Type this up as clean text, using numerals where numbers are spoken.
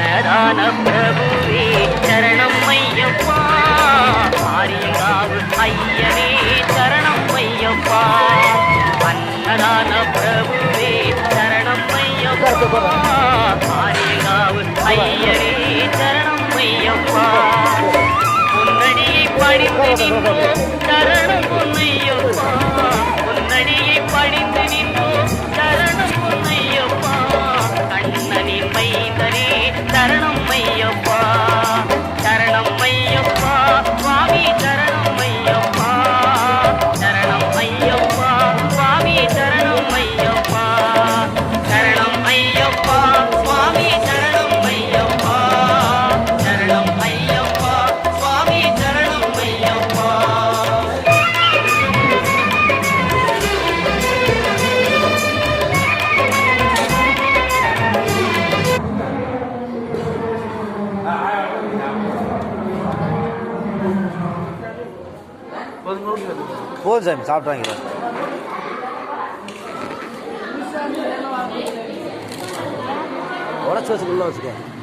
அன்னதான பிரபுவே சரணம் ஐயப்பா, ஆரியங்காவு ஐயனே சரணம் ஐயப்பா. அன்னதான பிரபுவே சரணம் ஐயப்பா, ஆரியங்காவு ஐயனே சரணம் ஐயப்பா. பொன்னடியை படித்து நின்றோ சரணம் பொன்னையப்பா, பொன்னடியை படித்து நின்றோ சரணம் பொன்னையப்பா. கண்ணனின் மைந்தனே சரணம் ஐயப்பா, சரணம் ஐயப்பா சுவாமி சரணம் ஐயப்பா, சரணம் ஐயப்பா சுவாமி சரணம் ஐயப்பா, சரணம் ஐயப்பா சுவாமி சரணம் ஐயப்பா, சரணம் ஐயப்பா சுவாமி சரணம் ஐயப்பா. போதும் சாமி, சாப்பிட்றாங்க. உடச்சி வச்சுக்குள்ள வச்சுக்க.